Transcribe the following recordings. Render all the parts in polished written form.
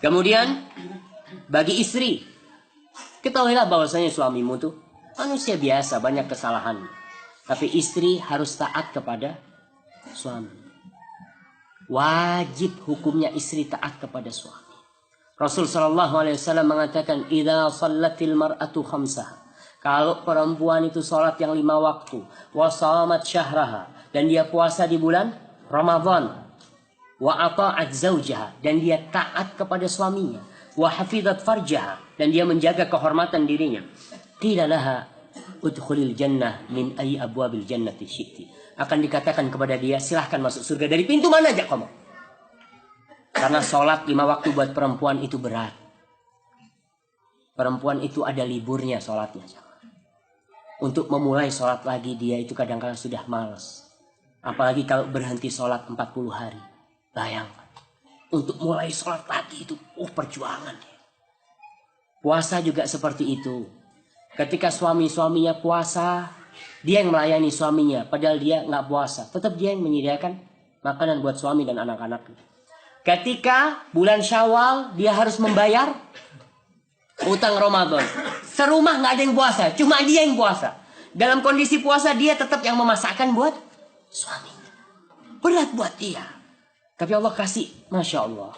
Kemudian bagi istri, ketahuilah bahwasanya suamimu tuh manusia biasa, banyak kesalahan. Tapi istri harus taat kepada suami. Wajib hukumnya istri taat kepada suami. Rasul sallallahu alaihi wasallam mengatakan, "Idza shallatil mar'atu khamsaha." Kalau perempuan itu salat yang 5 waktu, wa shamat syahraha, dan dia puasa di bulan Ramadan, wa ata'at zaujaha, dan dia taat kepada suaminya, wa hafizat farjaha, dan dia menjaga kehormatan dirinya, qila laha udkhulil jannah min ayyi abwabil jannati syi'ti. Akan dikatakan kepada dia, silahkan masuk surga dari pintu mana aja kamu. Karena sholat 5 waktu buat perempuan itu berat. Perempuan itu ada liburnya sholatnya. Untuk memulai sholat lagi dia itu kadang-kadang sudah malas. Apalagi kalau berhenti sholat 40 hari. Bayangkan. Untuk mulai sholat lagi itu perjuangan. Puasa juga seperti itu. Ketika suaminya puasa, dia yang melayani suaminya. Padahal dia nggak puasa. Tetap dia yang menyediakan makanan buat suami dan anak-anaknya. Ketika bulan Syawal, dia harus membayar utang Ramadan. Serumah nggak ada yang puasa, cuma dia yang puasa. Dalam kondisi puasa, dia tetap yang memasakkan buat suaminya. Berat buat dia. Tapi Allah kasih, Masya Allah,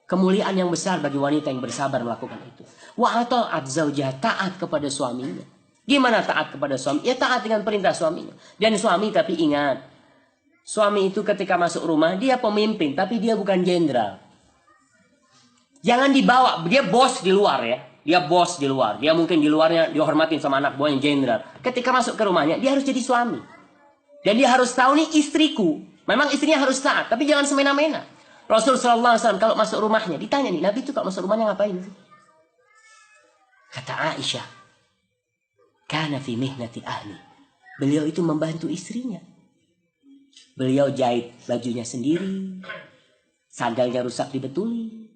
kemuliaan yang besar bagi wanita yang bersabar melakukan itu. Wa ata'at zaujah, taat kepada suaminya. Gimana taat kepada suami? Ya taat dengan perintah suaminya. Dan suami tapi ingat, suami itu ketika masuk rumah, dia pemimpin, tapi dia bukan jenderal. Jangan dibawa, dia bos di luar ya. Dia bos di luar. Dia mungkin di luarnya dihormatin sama anak buahnya jenderal. Ketika masuk ke rumahnya, dia harus jadi suami. Dan dia harus tahu nih istriku. Memang istrinya harus taat, tapi jangan semena-mena. Rasul sallallahu alaihi wasallam kalau masuk rumahnya, ditanya nih, Nabi itu kalau masuk rumahnya ngapain sih? Kata Aisyah, kana fi mihnati ahli. Beliau itu membantu istrinya. Beliau jahit bajunya sendiri. Sandalnya rusak dibetuli.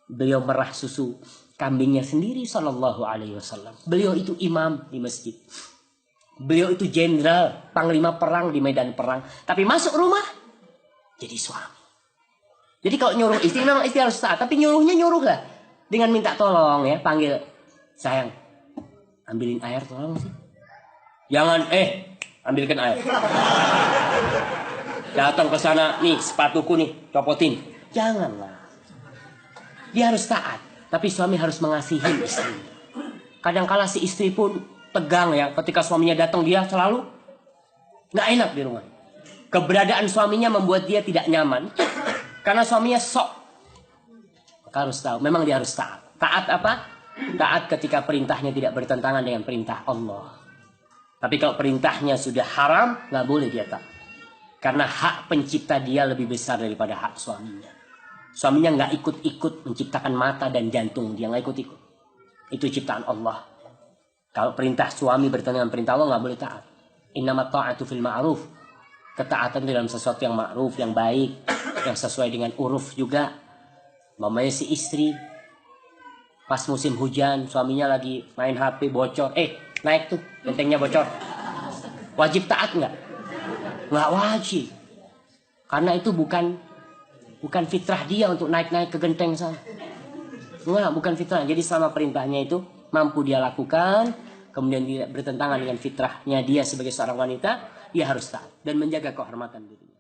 Beliau merah susu kambingnya sendiri sallallahu alaihi wasallam. Beliau itu imam di masjid. Beliau itu jenderal, panglima perang di medan perang. Tapi masuk rumah jadi suami. Jadi kalau nyuruh istri, memang istri harus taat. Tapi nyuruhnya nyuruhlah dengan minta tolong ya. Panggil, sayang, ambilin air tolong sih. Jangan, ambilkan air. Datang ke sana, nih sepatuku nih, copotin. Janganlah. Dia harus taat. Tapi suami harus mengasihi istri. Kadang-kala si istri pun tegang ya. Ketika suaminya datang, dia selalu nggak enak di rumah. Keberadaan suaminya membuat dia tidak nyaman. Karena suaminya sok. Maka harus tahu, memang dia harus taat. Taat apa? Taat ketika perintahnya tidak bertentangan dengan perintah Allah. Tapi kalau perintahnya sudah haram, nggak boleh dia taat. Karena hak pencipta dia lebih besar daripada hak suaminya. Suaminya nggak ikut-ikut menciptakan mata dan jantung. Dia nggak ikut-ikut. Itu ciptaan Allah. Kalau perintah suami bertentangan dengan perintah Allah, nggak boleh taat. Innamat ta'atu fil ma'ruf. Ketaatan dalam sesuatu yang ma'ruf, yang baik, yang sesuai dengan uruf juga. Mamanya si istri, pas musim hujan, suaminya lagi main HP, bocor. Naik tuh, gentengnya bocor. Wajib taat nggak? Nggak wajib. Karena itu bukan fitrah dia untuk naik-naik ke genteng sana. Enggak, bukan fitrah. Jadi sama perintahnya itu mampu dia lakukan, kemudian tidak bertentangan dengan fitrahnya dia sebagai seorang wanita, dia harus taat dan menjaga kehormatan dirinya.